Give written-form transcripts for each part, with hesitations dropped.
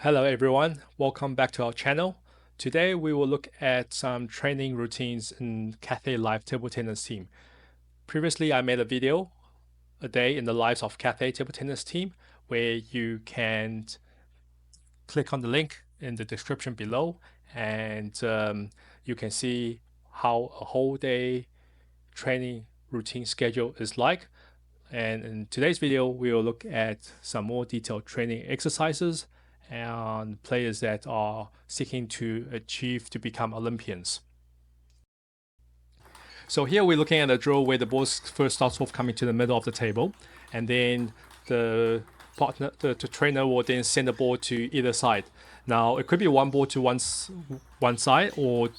Hello everyone, welcome back to our channel. Today we will look at some training routines in Cathay Life table tennis team. Previously I made a video, a day in the lives of Cathay table tennis team, where you can click on the link in the description below and you can see how a whole day training routine schedule is like. And in today's video, we will look at some more detailed training exercises and players that are seeking to achieve to become Olympians. So here we're looking at a drill where the ball first starts off coming to the middle of the table, and then the partner, the trainer will then send the ball to either side. Now it could be one ball to one side or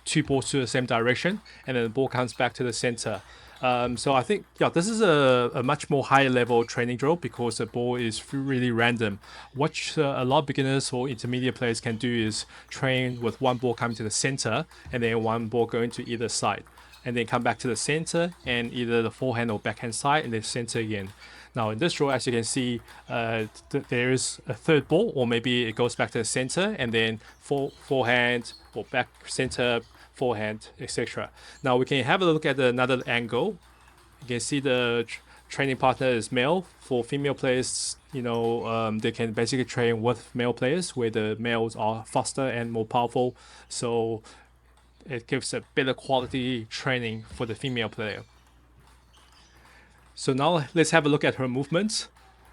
two balls to the same direction, and then the ball comes back to the center. So I think, yeah, this is a much more higher level training drill because the ball is really random. What a lot of beginners or intermediate players can do is train with one ball coming to the center and then one ball going to either side, and then come back to the center and either the forehand or backhand side and then center again. Now in this drill, as you can see, there is a third ball, or maybe it goes back to the center and then forehand or back center, forehand, etc. Now we can have a look at another angle. You can see the training partner is male. For female players, they can basically train with male players where the males are faster and more powerful. So it gives a better quality training for the female player. So now let's have a look at her movements.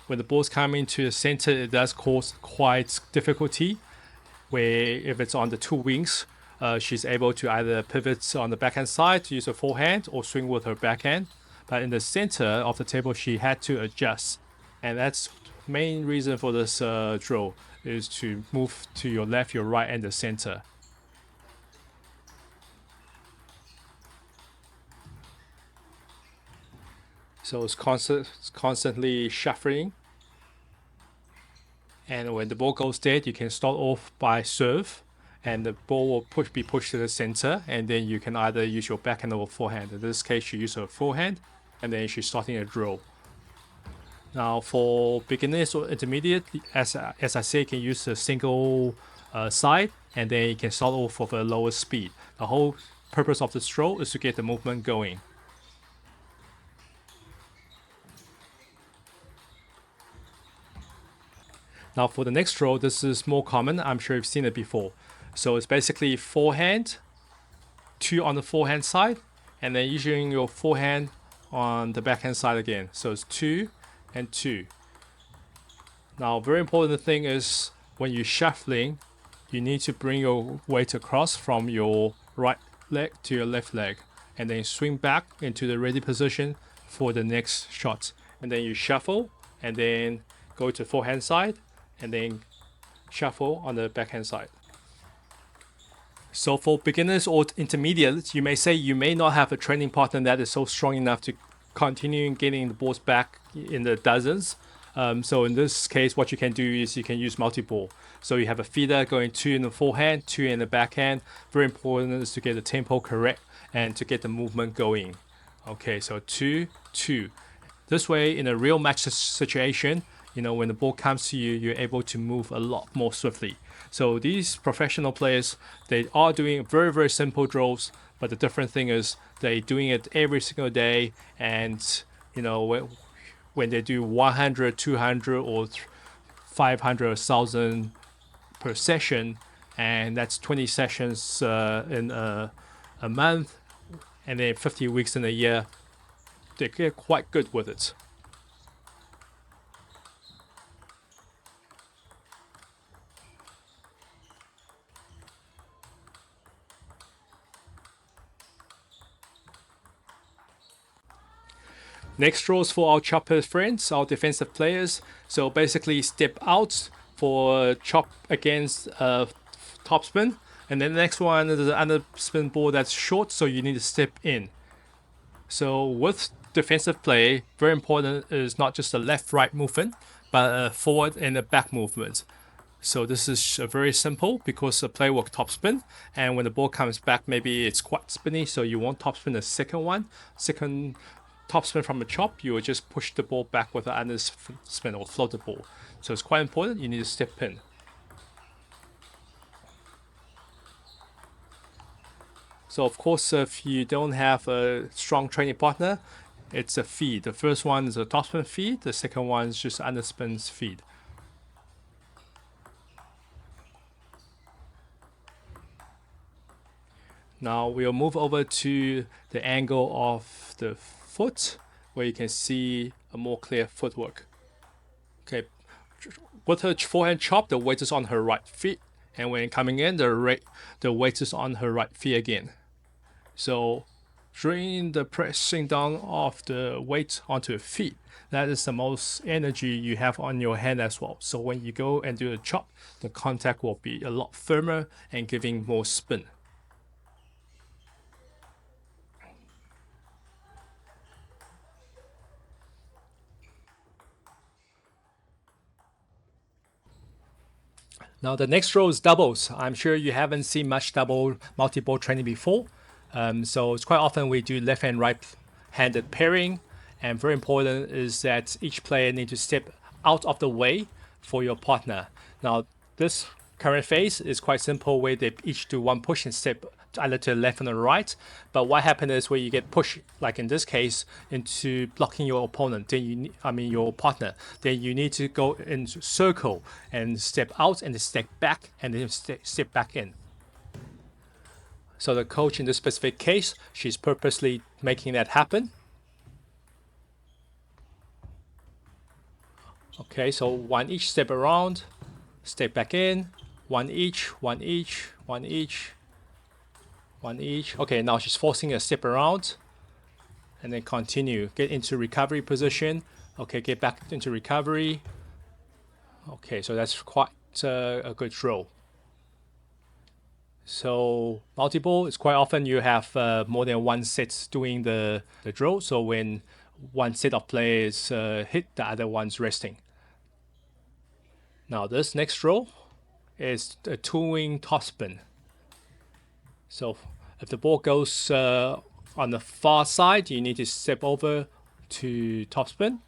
When the ball's coming to the center, it does cause quite difficulty, where if it's on the two wings, she's able to either pivot on the backhand side to use her forehand or swing with her backhand. But in the center of the table, she had to adjust. And that's the main reason for this drill, is to move to your left, your right, and the center. So it's constantly shuffling. And when the ball goes dead, you can start off by serve, and the ball will be pushed to the center, and then you can either use your backhand or forehand. In this case, you use her forehand, and then she's starting a drill. Now for beginners or intermediate, as I say, you can use a single side, and then you can start off with a lower speed. The whole purpose of this drill is to get the movement going. Now for the next drill, this is more common. I'm sure you've seen it before. So it's basically forehand, two on the forehand side, and then using your forehand on the backhand side again. So it's 2 and 2. Now, very important thing is when you're shuffling, you need to bring your weight across from your right leg to your left leg, and then swing back into the ready position for the next shot. And then you shuffle, and then go to forehand side, and then shuffle on the backhand side. So for beginners or intermediates, you may say you may not have a training partner that is so strong enough to continue getting the balls back in the dozens. So in this case, what you can do is you can use multi-ball. So you have a feeder going 2 in the forehand, 2 in the backhand. Very important is to get the tempo correct and to get the movement going. Okay, so 2, 2. This way, in a real match situation, when the ball comes to you, you're able to move a lot more swiftly. So these professional players, they are doing very, very simple drills, but the different thing is they're doing it every single day. And, when they do 100, 200, or 500, 1,000 per session, and that's 20 sessions in a month, and then 50 weeks in a year, they get quite good with it. Next draws for our chopper friends, our defensive players. So basically step out for chop against topspin. And then the next one is the under spin ball that's short, so you need to step in. So with defensive play, very important is not just the left-right movement, but a forward and a back movement. So this is very simple because the player will topspin, and when the ball comes back, maybe it's quite spinny, so you won't topspin the second topspin from the chop, you will just push the ball back with the under spin or float the ball. So it's quite important, you need to step in. So of course, if you don't have a strong training partner, it's a feed. The first one is a topspin feed. The second one is just underspin feed. Now we'll move over to the angle of the foot, where you can see a more clear footwork. Okay, with her forehand chop, the weight is on her right feet, and when coming in, the weight is on her right feet again. So during the pressing down of the weight onto your feet, that is the most energy you have on your hand as well. So when you go and do the chop, the contact will be a lot firmer and giving more spin. Now the next row is doubles. I'm sure you haven't seen much double multi-ball training before. So it's quite often we do left and right handed pairing. And very important is that each player needs to step out of the way for your partner. Now this current phase is quite simple, where they each do one push and step either to the left or the right. But what happens is where you get pushed, like in this case, into blocking your opponent, then your partner, then you need to go into circle and step out and then step back and then step back in. So the coach in this specific case, she's purposely making that happen. Okay, so one each, step around, step back in, one each, one each, one each, one each. Okay, now she's forcing a step around and then continue. Get into recovery position. Okay, get back into recovery. Okay, so that's quite a good drill. So multi-ball is quite often you have more than one set doing the drill. So when one set of players hit, the other one's resting. Now this next drill is a two-wing topspin. So if the ball goes on the far side, you need to step over to topspin,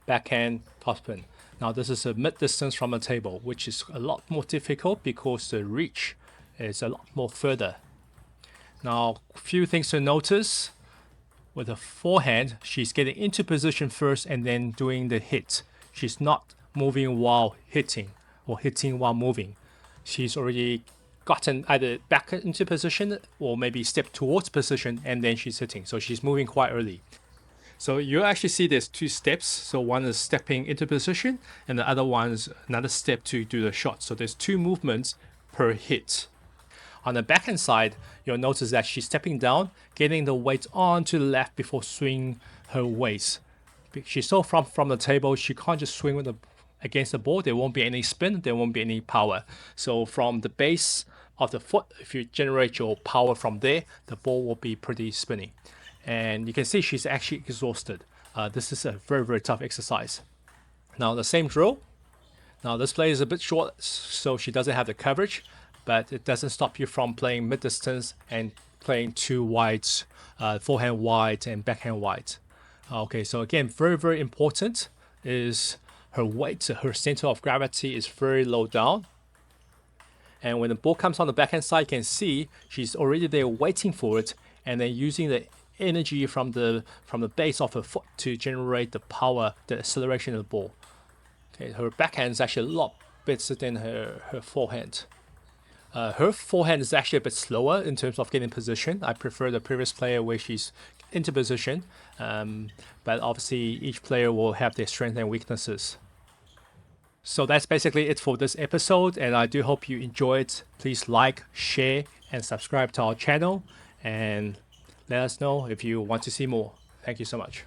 backhand, topspin. Now this is a mid-distance from the table, which is a lot more difficult because the reach is a lot more further. Now, a few things to notice. With the forehand, she's getting into position first and then doing the hit. She's not moving while hitting or hitting while moving. She's already gotten either back into position or maybe step towards position and then she's hitting. So she's moving quite early. So you actually see there's two steps. So one is stepping into position and the other one is another step to do the shot. So there's two movements per hit. On the backhand side, you'll notice that she's stepping down, getting the weight onto the left before swinging her waist. She's so from the table, she can't just swing with against the ball. There won't be any spin, there won't be any power. So from the base of the foot, if you generate your power from there, the ball will be pretty spinny. And you can see she's actually exhausted. This is a very, very tough exercise. Now the same drill. Now this play is a bit short, so she doesn't have the coverage, but it doesn't stop you from playing mid-distance and playing two wides, forehand wide and backhand wide. Okay, so again, very, very important is her weight, her center of gravity is very low down. And when the ball comes on the backhand side, you can see she's already there waiting for it and then using the energy from the base of her foot to generate the power, the acceleration of the ball. Okay, her backhand is actually a lot better than her forehand. Her forehand is actually a bit slower in terms of getting position. I prefer the previous player where she's into position, but obviously each player will have their strengths and weaknesses. So that's basically it for this episode, and I do hope you enjoyed. Please like, share, and subscribe to our channel, and let us know if you want to see more. Thank you so much.